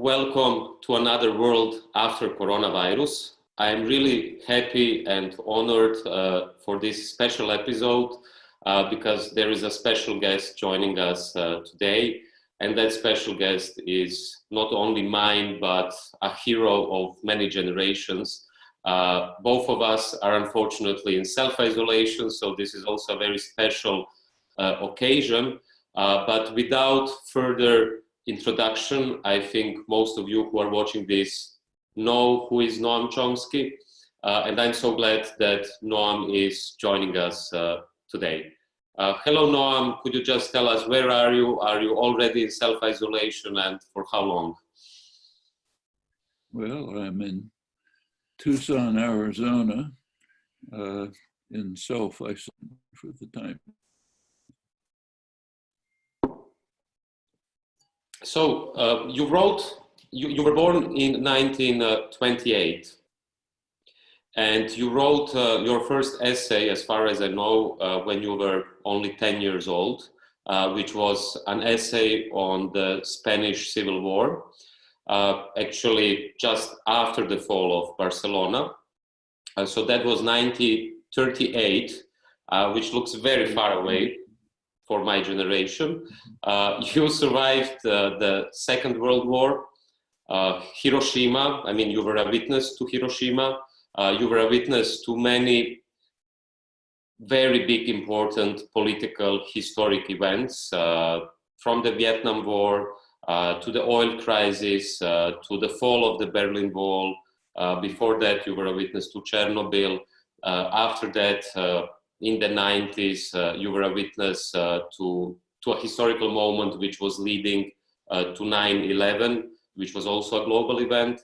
welcome to another world after coronavirus. I am really happy and honored for this special episode because there is a special guest joining us today. And that special guest is not only mine, but a hero of many generations. Both of us are unfortunately in self-isolation, so this is also a very special occasion. But without further introduction, I think most of you who are watching this know who is Noam Chomsky, and I'm so glad that Noam is joining us today. Hello Noam, could you just tell us where are you? Are you already in self-isolation and for how long? Well, I'm in Tucson, Arizona, in self-isolation for the time. So you wrote, you were born in 1928, and you wrote your first essay, as far as I know, when you were only 10 years old, which was an essay on the Spanish Civil War, actually just after the fall of Barcelona. So that was 1938, which looks very far away for my generation. You survived the Second World War, Hiroshima. I mean, you were a witness to Hiroshima. You were a witness to many very big, important political, historic events, from the Vietnam War to the oil crisis, to the fall of the Berlin Wall. Before that, you were a witness to Chernobyl. After that, in the 90s, you were a witness to a historical moment which was leading to 9/11, which was also a global event.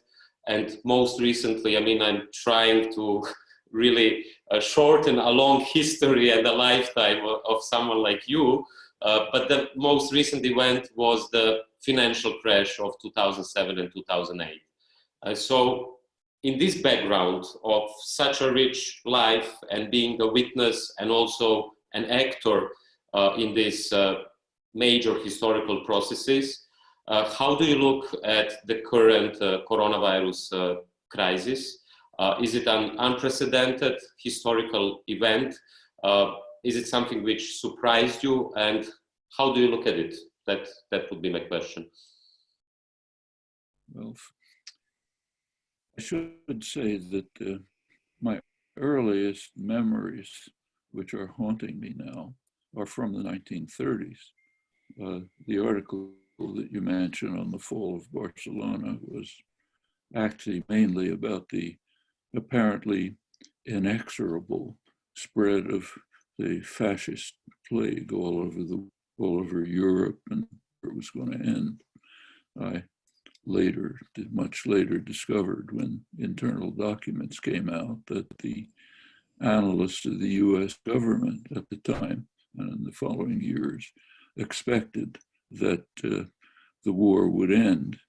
And most recently, I mean, I'm trying to really shorten a long history and a lifetime of someone like you, but the most recent event was the financial crash of 2007 and 2008. So in this background of such a rich life and being a witness and also an actor in these major historical processes, how do you look at the current coronavirus crisis? Is it an unprecedented historical event? Is it something which surprised you? And how do you look at it? That would be my question. Well, I should say that my earliest memories, which are haunting me now, are from the 1930s. The article that you mentioned on the fall of Barcelona was actually mainly about the apparently inexorable spread of the fascist plague all over Europe, and where it was going to end. I much later discovered, when internal documents came out, that the analysts of the US government at the time and in the following years expected that the war would end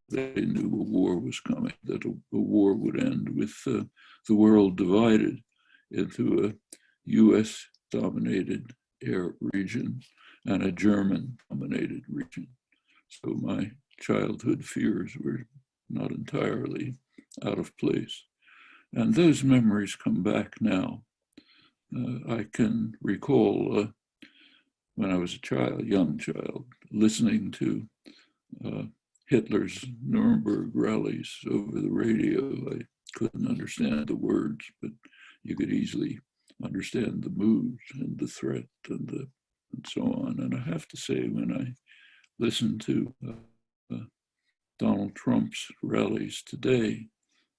they knew a war was coming, that a war would end with the world divided into a US-dominated region and a German-dominated region. So my childhood fears were not entirely out of place. And those memories come back now. I can recall when I was a young child, listening to Hitler's Nuremberg rallies over the radio. I couldn't understand the words, but you could easily understand the moods and the threat and so on. And I have to say, when I listen to Donald Trump's rallies today,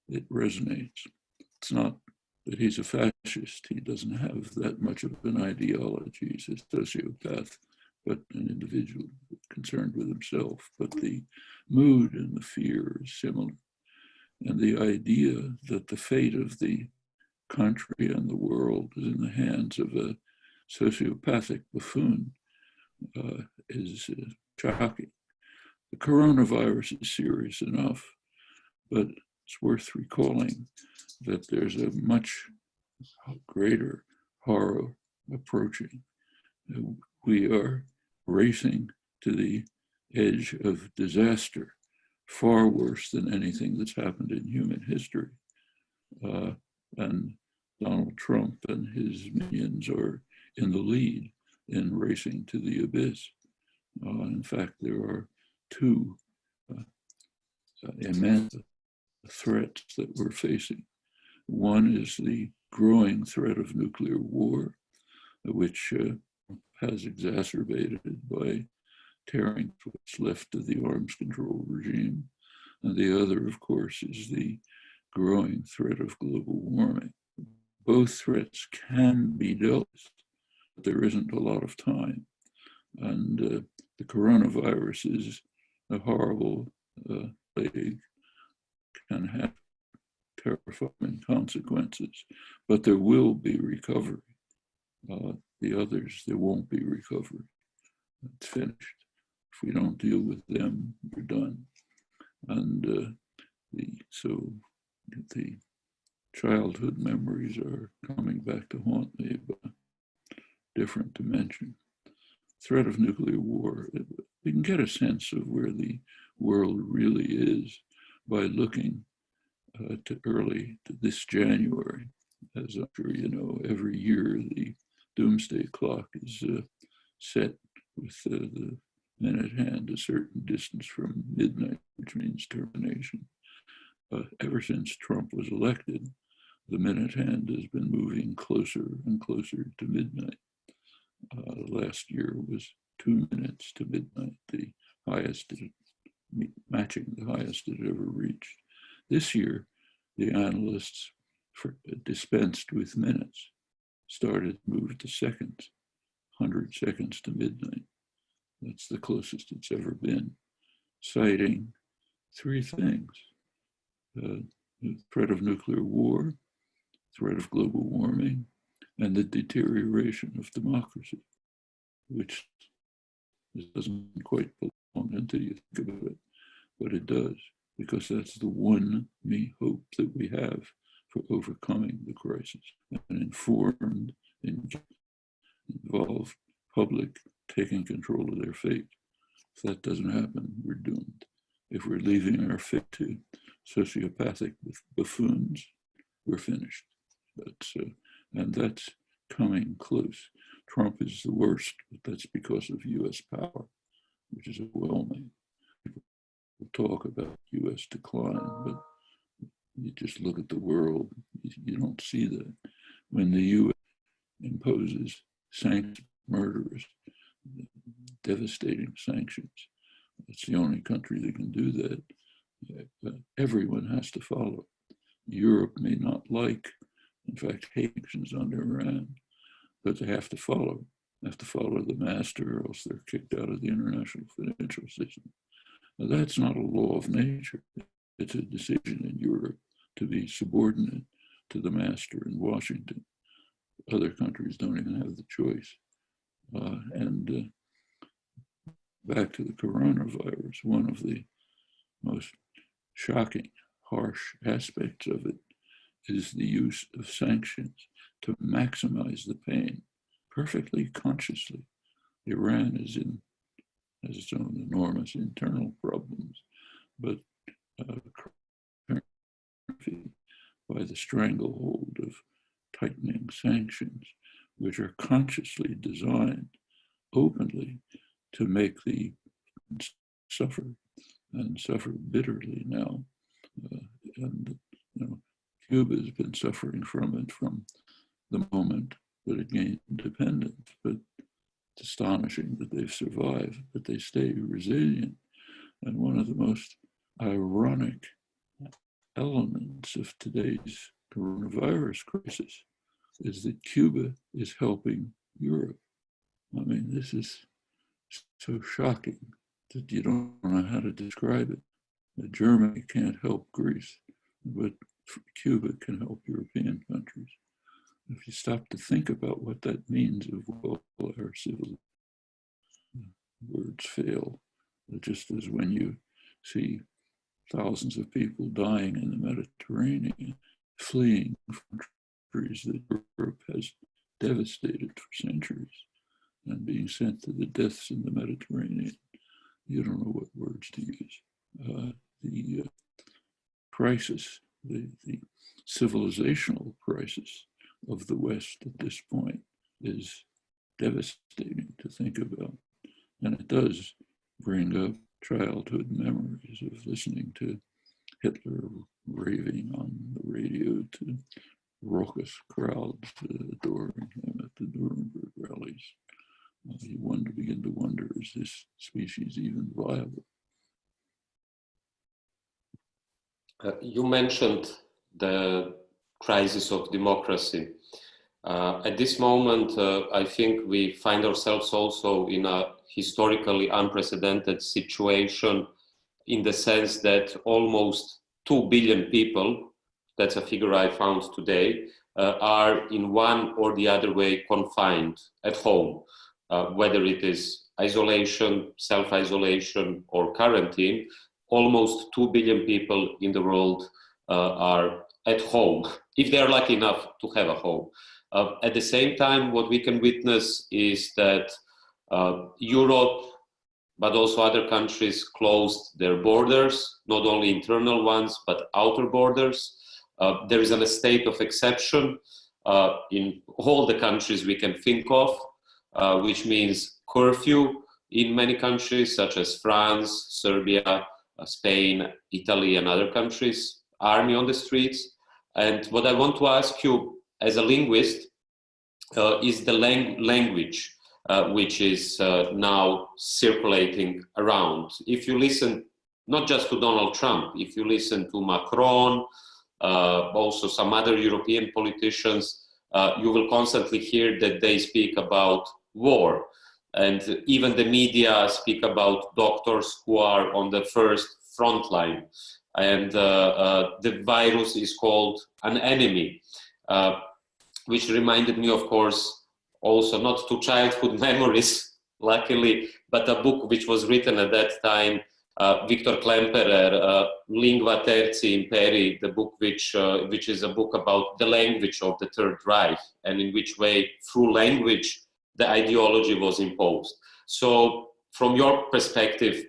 it resonates. It's not that he's a fascist. He doesn't have that much of an ideology. He's a sociopath, but an individual concerned with himself. But the mood and the fear is similar. And the idea that the fate of the country and the world is in the hands of a sociopathic buffoon is shocking. The coronavirus is serious enough, but it's worth recalling that there's a much greater horror approaching. We are racing to the edge of disaster far worse than anything that's happened in human history. And Donald Trump and his minions are in the lead in racing to the abyss. In fact, there are two immense threats that we're facing. One is the growing threat of nuclear war, which has exacerbated by tearing what's left of the arms control regime. And the other, of course, is the growing threat of global warming. Both threats can be dealt with, but there isn't a lot of time. And the coronavirus is a horrible plague, can have terrifying consequences, but there will be recovery. The others, there won't be recovery. It's finished. If we don't deal with them, we're done. And so the childhood memories are coming back to haunt me, but different dimension. Threat of nuclear war. We can get a sense of where the world really is by looking to this January. As I'm sure you know, every year the doomsday clock is set with the minute hand a certain distance from midnight, which means termination. Ever since Trump was elected, the minute hand has been moving closer and closer to midnight. Last year was 2 minutes to midnight, the highest, matching the highest it ever reached. This year, the analysts dispensed with minutes, started to move to seconds, 100 seconds to midnight. That's the closest it's ever been, citing three things: the threat of nuclear war, threat of global warming, and the deterioration of democracy, which doesn't quite belong until you think about it, but it does, because that's the one hope that we have for overcoming the crisis. An informed, involved public taking control of their fate. If that doesn't happen, we're doomed. If we're leaving our fate to sociopathic buffoons, we're finished. And that's coming close. Trump is the worst, but that's because of US power, which is overwhelming. People talk about US decline, but you just look at the world, you don't see that. When the US imposes sanctions, murderous, devastating sanctions, it's the only country that can do that. Everyone has to follow. Europe may not like, in fact, hate sanctions on Iran, but they have to follow. They have to follow the master, or else they're kicked out of the international financial system. Now, that's not a law of nature. It's a decision in Europe to be subordinate to the master in Washington. Other countries don't even have the choice. And back to the coronavirus, one of the most shocking, harsh aspects of it is the use of sanctions to maximize the pain, perfectly consciously. Iran has its own enormous internal problems, but by the stranglehold of tightening sanctions, which are consciously designed openly to make the suffer and suffer bitterly now. And Cuba has been suffering from it from the moment that it gained independence, but it's astonishing that they've survived, but they stay resilient. And one of the most ironic elements of today's coronavirus crisis is that Cuba is helping Europe. I mean, this is so shocking that you don't know how to describe it. Germany can't help Greece, but Cuba can help European countries. If you stop to think about what that means of all our civil words fail, just as when you see thousands of people dying in the Mediterranean, fleeing from countries that Europe has devastated for centuries and being sent to the deaths in the Mediterranean. You don't know what words to use. crisis, the civilizational crisis of the West at this point is devastating to think about. And it does bring up childhood memories of listening to Hitler raving on the radio to raucous crowds adoring him at the Nuremberg rallies. You begin to wonder, is this species even viable? You mentioned the crisis of democracy. At this moment, I think we find ourselves also in a historically unprecedented situation, in the sense that almost 2 billion people, that's a figure I found today, are in one or the other way confined at home, whether it is isolation, self-isolation, or quarantine. Almost 2 billion people in the world are at home, if they're lucky enough to have a home. At the same time, what we can witness is that Europe, but also other countries, closed their borders, not only internal ones, but outer borders. There is a state of exception in all the countries we can think of, which means curfew in many countries, such as France, Serbia, Spain, Italy, and other countries, army on the streets. And what I want to ask you as a linguist is the language which is now circulating around. If you listen not just to Donald Trump, if you listen to Macron, also some other European politicians, you will constantly hear that they speak about war. And even the media speak about doctors who are on the first front line. And the virus is called an enemy, which reminded me, of course, also not to childhood memories, luckily, but a book which was written at that time, Victor Klemperer, Lingua Terzi Imperi, the book which is a book about the language of the Third Reich, and in which way, through language, the ideology was imposed. So, from your perspective,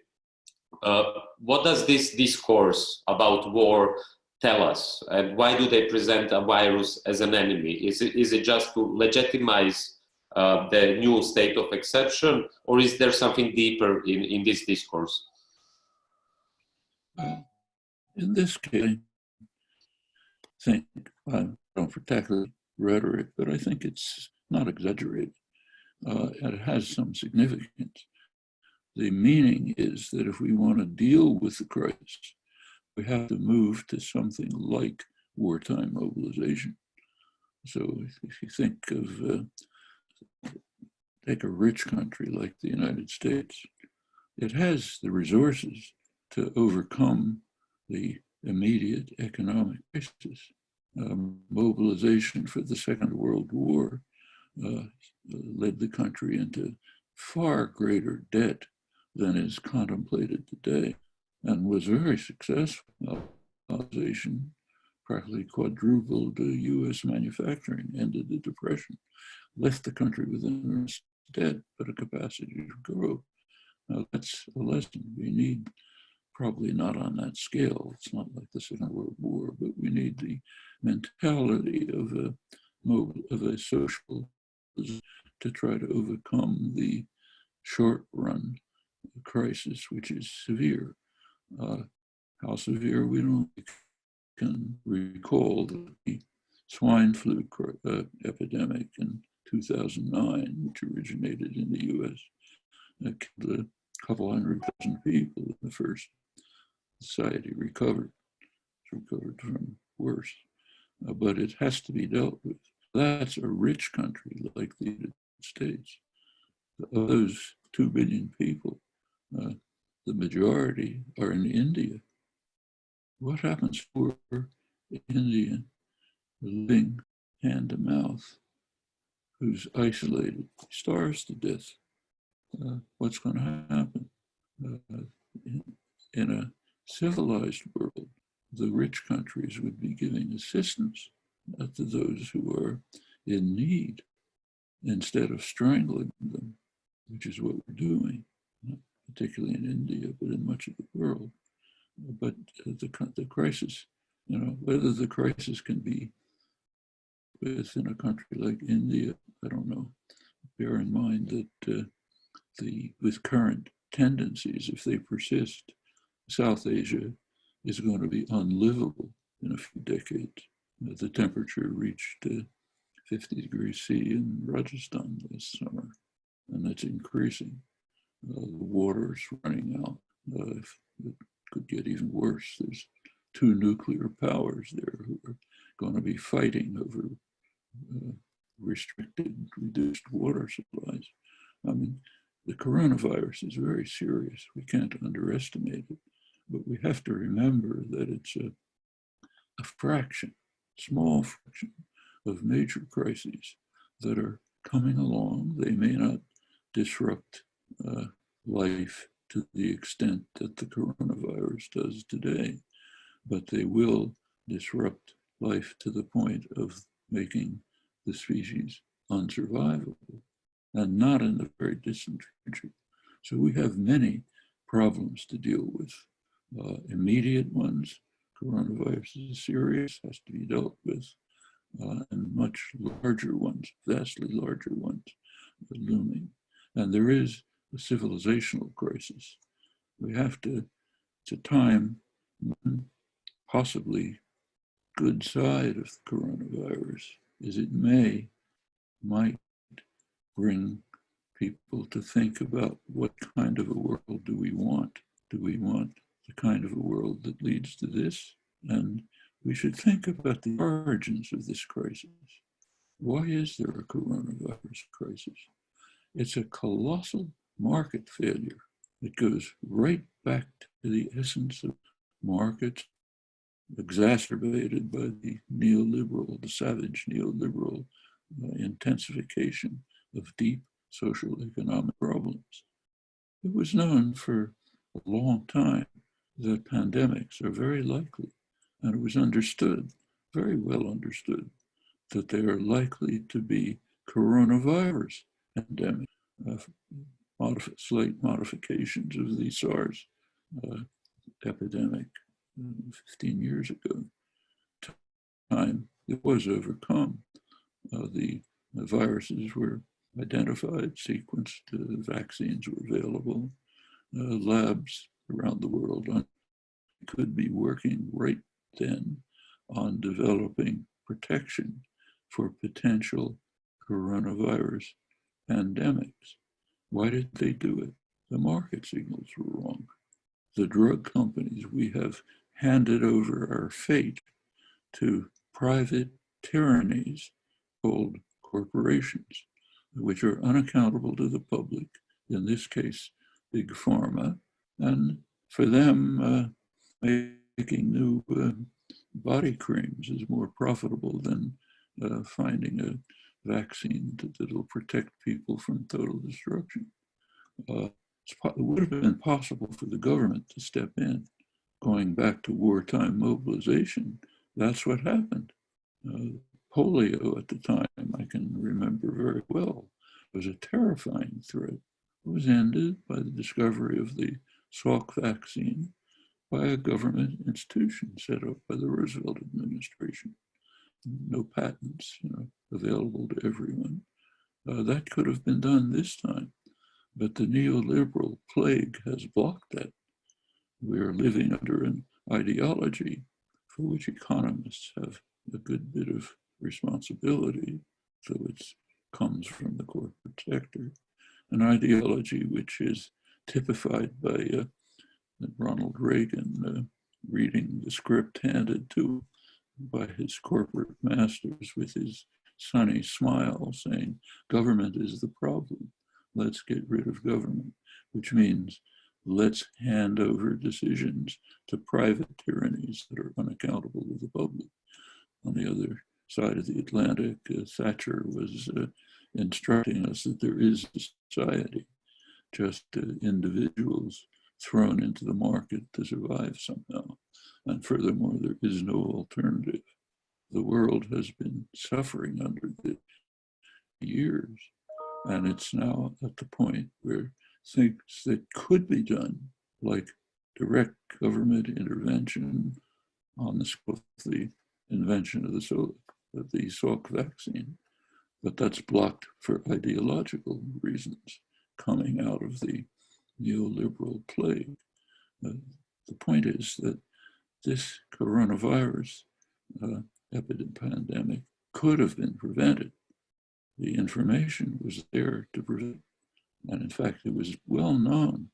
what does this discourse about war tell us, and why do they present a virus as an enemy? Is it just to legitimize the new state of exception, or is there something deeper in this discourse? In this case, I think, I don't tackle rhetoric, but I think it's not exaggerated. And it has some significance. The meaning is that if we want to deal with the crisis, we have to move to something like wartime mobilization. So if you think of, take a rich country like the United States, it has the resources to overcome the immediate economic crisis. Mobilization for the Second World War led the country into far greater debt than is contemplated today, and was very successful. Mobilization practically quadrupled U.S. manufacturing, ended the Depression, left the country with enormous debt, but a capacity to grow. Now that's a lesson we need. Probably not on that scale. It's not like the Second World War, but we need the mentality of a social to try to overcome the short-run crisis, which is severe. How severe, we don't can recall the swine flu epidemic in 2009, which originated in the U.S. It killed a couple 100,000 people in the first. Society recovered from worse, but it has to be dealt with. That's a rich country like the United States. Of those 2 billion people, the majority are in India. What happens for an Indian living hand to mouth who's isolated, starves to death? What's going to happen? In a civilized world, the rich countries would be giving assistance to those who are in need instead of strangling them, which is what we're doing, particularly in India, but in much of the world. But the crisis Whether the crisis can be within a country like India, I don't know. Bear in mind that with current tendencies, if they persist, South Asia is going to be unlivable in a few decades. The temperature reached 50 degrees C in Rajasthan this summer, and that's increasing. The water's running out. It could get even worse. There's two nuclear powers there who are going to be fighting over reduced water supplies. I mean, the coronavirus is very serious. We can't underestimate it, but we have to remember that it's a fraction, small fraction of major crises that are coming along. They may not disrupt life to the extent that the coronavirus does today, but they will disrupt life to the point of making the species unsurvivable, and not in the very distant future. So we have many problems to deal with. Immediate ones, coronavirus is serious, has to be dealt with, and much larger ones, vastly larger ones, are looming. And there is a civilizational crisis. We have to time possibly good side of the coronavirus is it might bring people to think about what kind of a world do we want? Do we want the kind of a world that leads to this? And we should think about the origins of this crisis. Why is there a coronavirus crisis? It's a colossal market failure. It goes right back to the essence of markets, exacerbated by the savage neoliberal intensification of deep social economic problems. It was known for a long time that pandemics are very likely, and it was understood, very well understood, that they are likely to be coronavirus pandemics, slight modifications of the SARS epidemic 15 years ago. Time it was overcome. The viruses were identified, sequenced, vaccines were available, labs around the world could be working right then on developing protection for potential coronavirus pandemics. Why did they do it? The market signals were wrong. The drug companies, we have handed over our fate to private tyrannies called corporations, which are unaccountable to the public, in this case, big pharma, and for them, making new body creams is more profitable than finding a vaccine that will protect people from total destruction. It would have been possible for the government to step in, going back to wartime mobilization. That's what happened. Polio at the time, I can remember very well, was a terrifying threat. It was ended by the discovery of the Salk vaccine by a government institution set up by the Roosevelt administration. No patents, available to everyone. That could have been done this time, but the neoliberal plague has blocked that. We are living under an ideology for which economists have a good bit of responsibility, though it comes from the corporate sector, an ideology which is typified by Ronald Reagan reading the script handed to by his corporate masters with his sunny smile saying, government is the problem, let's get rid of government, which means let's hand over decisions to private tyrannies that are unaccountable to the public. On the other side of the Atlantic, Thatcher was instructing us that there is a society, just individuals thrown into the market to survive somehow. And furthermore, there is no alternative. The world has been suffering under this years, and it's now at the point where things that could be done, like direct government intervention, on the scope of the invention of the Salk vaccine, but that's blocked for ideological reasons coming out of the neoliberal plague. The point is that this coronavirus pandemic could have been prevented. The information was there to prevent, and in fact, it was well known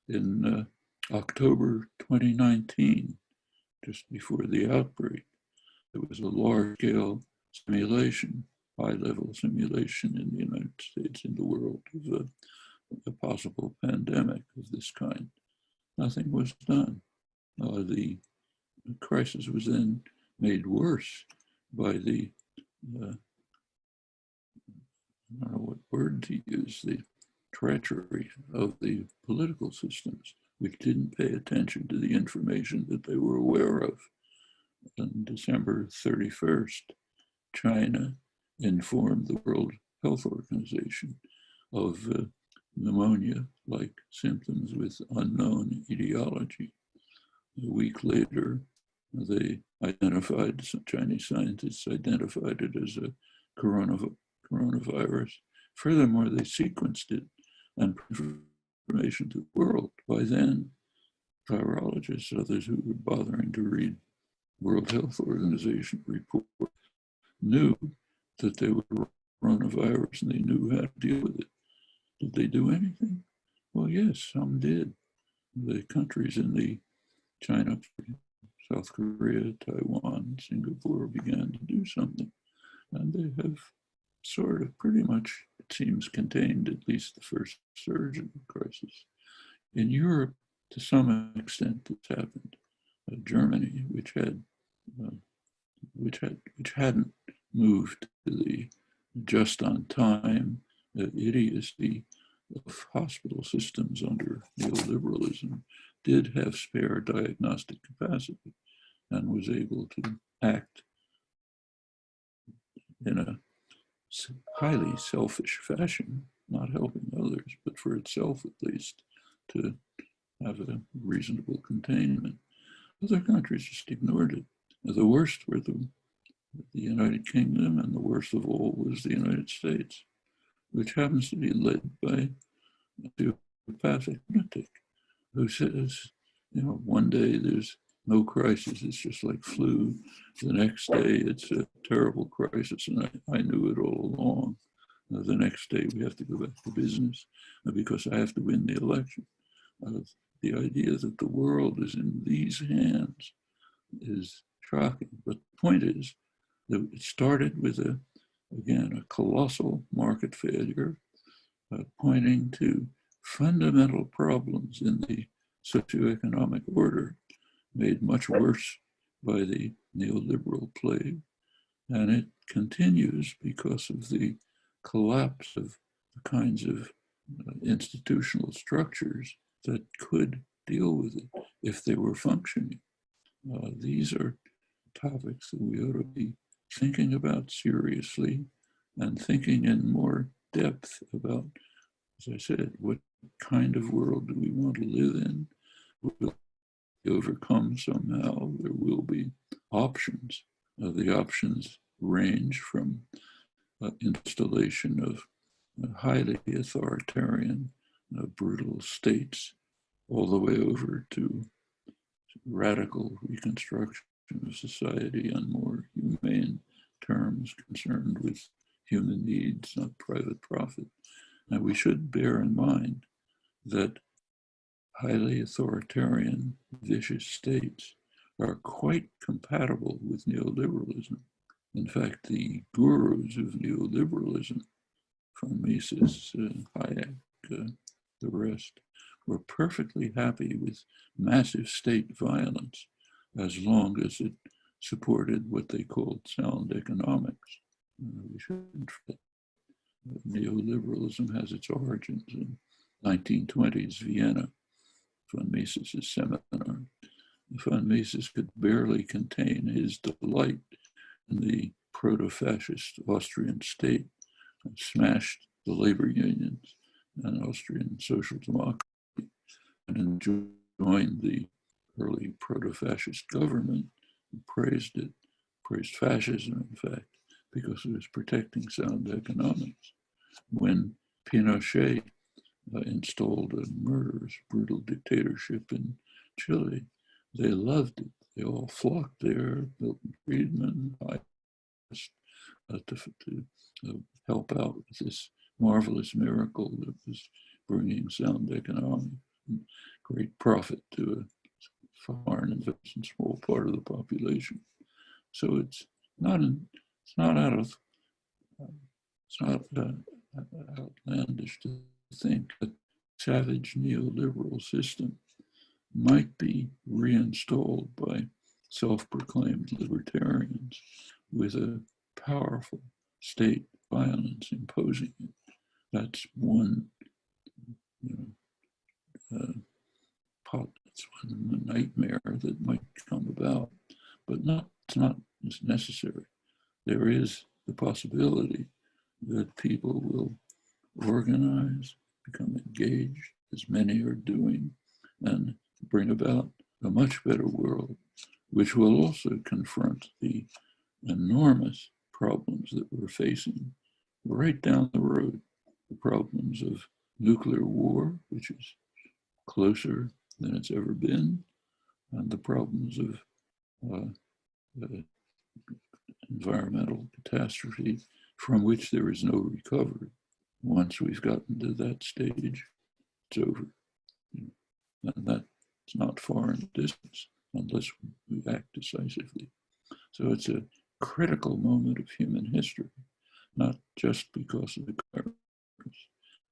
in October 2019, just before the outbreak. There was a large-scale simulation, high-level simulation in the United States, in the world, of a possible pandemic of this kind. Nothing was done. The crisis was then made worse by the, I don't know what word to use, the treachery of the political systems, which didn't pay attention to the information that they were aware of. On December 31st, China informed the World Health Organization of pneumonia-like symptoms with unknown etiology. A week later, Chinese scientists identified it as a coronavirus. Furthermore, they sequenced it and information to the world. By then, virologists, others who were bothering to read World Health Organization report, knew that they were coronavirus and they knew how to deal with it. Did they do anything? Well, yes, some did. The countries in the China, South Korea, Taiwan, Singapore began to do something. And they have sort of pretty much, it seems, contained at least the first surge of the crisis. In Europe, to some extent, this happened. Germany, which hadn't moved to the just-on-time idiocy of hospital systems under neoliberalism, did have spare diagnostic capacity and was able to act in a highly selfish fashion, not helping others, but for itself at least, to have a reasonable containment. Other countries just ignored it. The worst were the United Kingdom, and the worst of all was the United States, which happens to be led by a psychopathic lunatic who says, one day there's no crisis, it's just like flu. The next day it's a terrible crisis, and I knew it all along. The next day we have to go back to business because I have to win the election. The idea that the world is in these hands is shocking. But the point is that it started with a colossal market failure, pointing to fundamental problems in the socioeconomic order, made much worse by the neoliberal plague. And it continues because of the collapse of the kinds of institutional structures that could deal with it if they were functioning. These are topics that we ought to be thinking about seriously and thinking in more depth about, as I said, what kind of world do we want to live in? Will we overcome somehow? There will be options. The options range from installation of highly authoritarian, brutal states, all the way over to radical reconstruction of society on more humane terms concerned with human needs, not private profit. And we should bear in mind that highly authoritarian, vicious states are quite compatible with neoliberalism. In fact, the gurus of neoliberalism, von Mises, Hayek, the rest, were perfectly happy with massive state violence as long as it supported what they called sound economics. We shouldn't forget neoliberalism has its origins in 1920s Vienna, von Mises' seminar. Von Mises could barely contain his delight in the proto-fascist Austrian state and smashed the labor unions and Austrian social democracy and joined the early proto-fascist government praised it, praised fascism, in fact, because it was protecting sound economics. When Pinochet installed a murderous, brutal dictatorship in Chile, they loved it. They all flocked there, Milton Friedman, to help out with this marvelous miracle that was bringing sound economics and great profit to a foreign investment, small part of the population. So it's not outlandish to think that savage neoliberal system might be reinstalled by self-proclaimed libertarians with a powerful state violence imposing it. That's one, it's one nightmare that might come about, but it's not necessary. There is the possibility that people will organize, become engaged, as many are doing, and bring about a much better world, which will also confront the enormous problems that we're facing right down the road. The problems of nuclear war, which is closer than it's ever been, and the problems of environmental catastrophe from which there is no recovery. Once we've gotten to that stage, it's over. And that's not far in distance unless we act decisively. So it's a critical moment of human history, not just because of the virus,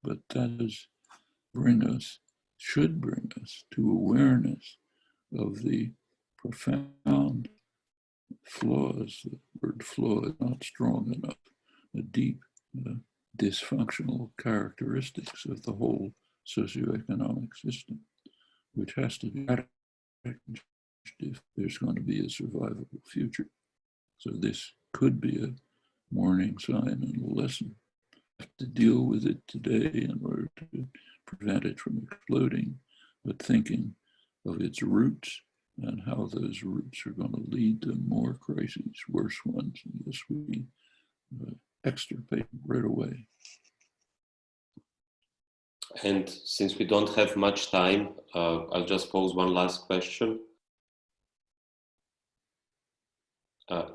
but that should bring us to awareness of the profound flaws. The word flaw is not strong enough, the deep dysfunctional characteristics of the whole socioeconomic system, which has to be addressed if there's going to be a survivable future. So this could be a warning sign and a lesson. We have to deal with it today in order to prevent it from exploding, but thinking of its roots and how those roots are going to lead to more crises, worse ones, unless we extirpate right away. And since we don't have much time, I'll just pose one last question.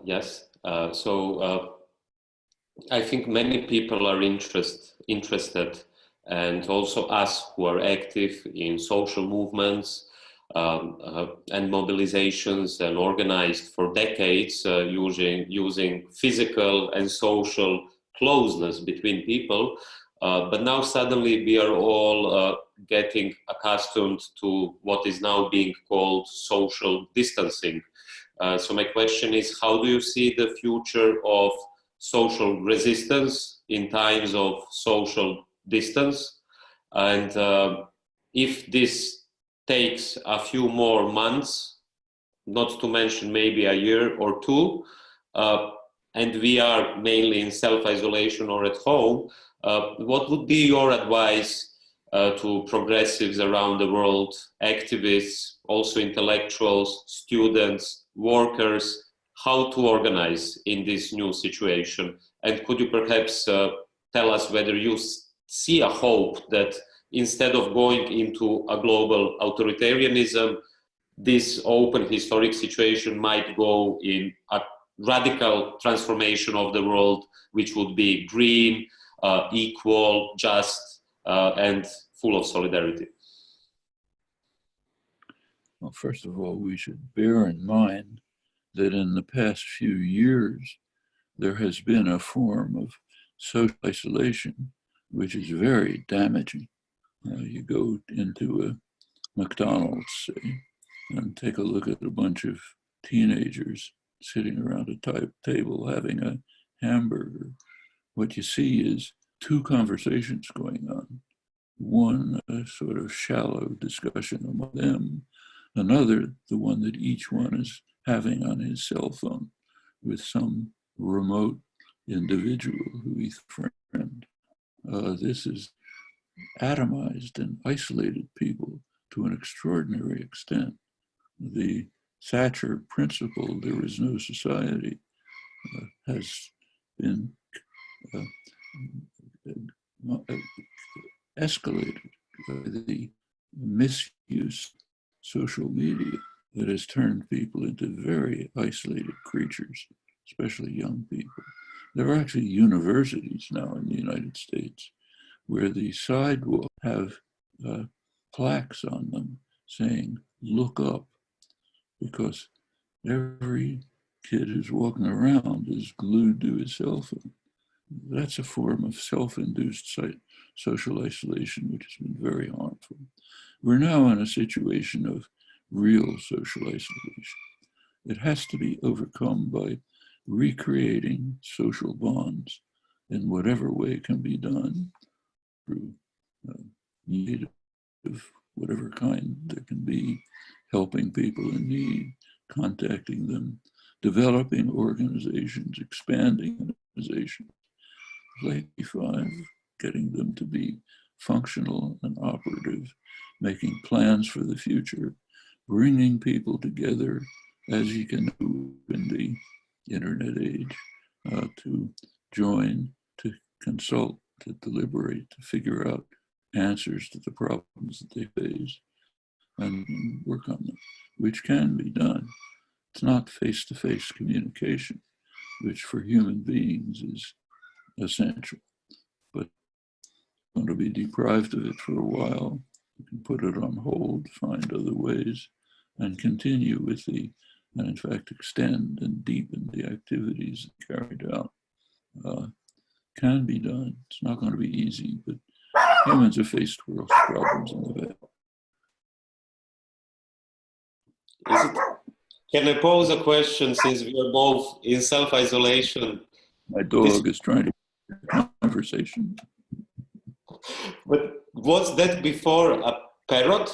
Yes. So I think many people are interested, and also us who are active in social movements and mobilizations and organized for decades using physical and social closeness between people. But now suddenly we are all getting accustomed to what is now being called social distancing. So my question is, how do you see the future of social resistance in times of social distance? And if this takes a few more months, not to mention maybe a year or two, and we are mainly in self-isolation or at home, what would be your advice to progressives around the world, activists, also intellectuals, students, workers, how to organize in this new situation? And could you perhaps tell us whether you see a hope that instead of going into a global authoritarianism, this open historic situation might go in a radical transformation of the world, which would be green, equal, just, and full of solidarity? Well, first of all, we should bear in mind that in the past few years, there has been a form of social isolation, which is very damaging. You go into a McDonald's, say, and take a look at a bunch of teenagers sitting around a table having a hamburger. What you see is two conversations going on. One, a sort of shallow discussion among them. Another, the one that each one is having on his cell phone with some remote individual who he's a friend. This is atomized and isolated people to an extraordinary extent. The Thatcher principle, there is no society, has been escalated by the misuse of social media that has turned people into very isolated creatures, especially young people. There are actually universities now in the United States where the sidewalks have plaques on them saying, "Look up," because every kid who's walking around is glued to his cell phone. That's a form of self-induced social isolation, which has been very harmful. We're now in a situation of real social isolation. It has to be overcome by recreating social bonds in whatever way it can be done, through need of whatever kind there can be, helping people in need, contacting them, developing organizations, expanding organizations, like 5, getting them to be functional and operative, making plans for the future, bringing people together as you can do in the internet age, to join, to consult, to deliberate, to figure out answers to the problems that they face and work on them, which can be done. It's not face-to-face communication, which for human beings is essential, but going to be deprived of it for a while. You can put it on hold, find other ways, and continue with and in fact extend and deepen the activities carried out. Can be done. It's not going to be easy, but humans are faced with problems in the past. Can I pose a question, since we are both in self-isolation? My dog is trying to get a conversation. But was that before a parrot?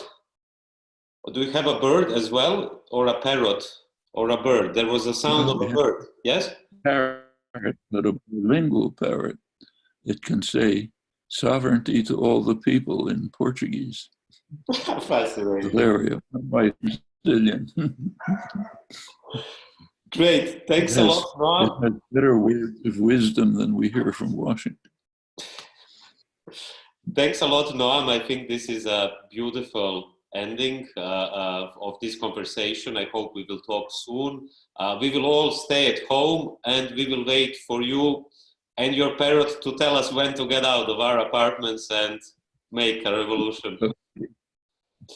Or do we have a bird as well, or a parrot, or a bird? There was a sound of a bird, yes? Parrot, but a bilingual parrot. It can say sovereignty to all the people in Portuguese. Fascinating. Valeria, my Brazilian. Great, thanks a lot, Noam. It has better words of wisdom than we hear from Washington. Thanks a lot, Noam. I think this is a beautiful ending of this conversation. I hope we will talk soon. We will all stay at home, and we will wait for you and your parrot to tell us when to get out of our apartments and make a revolution.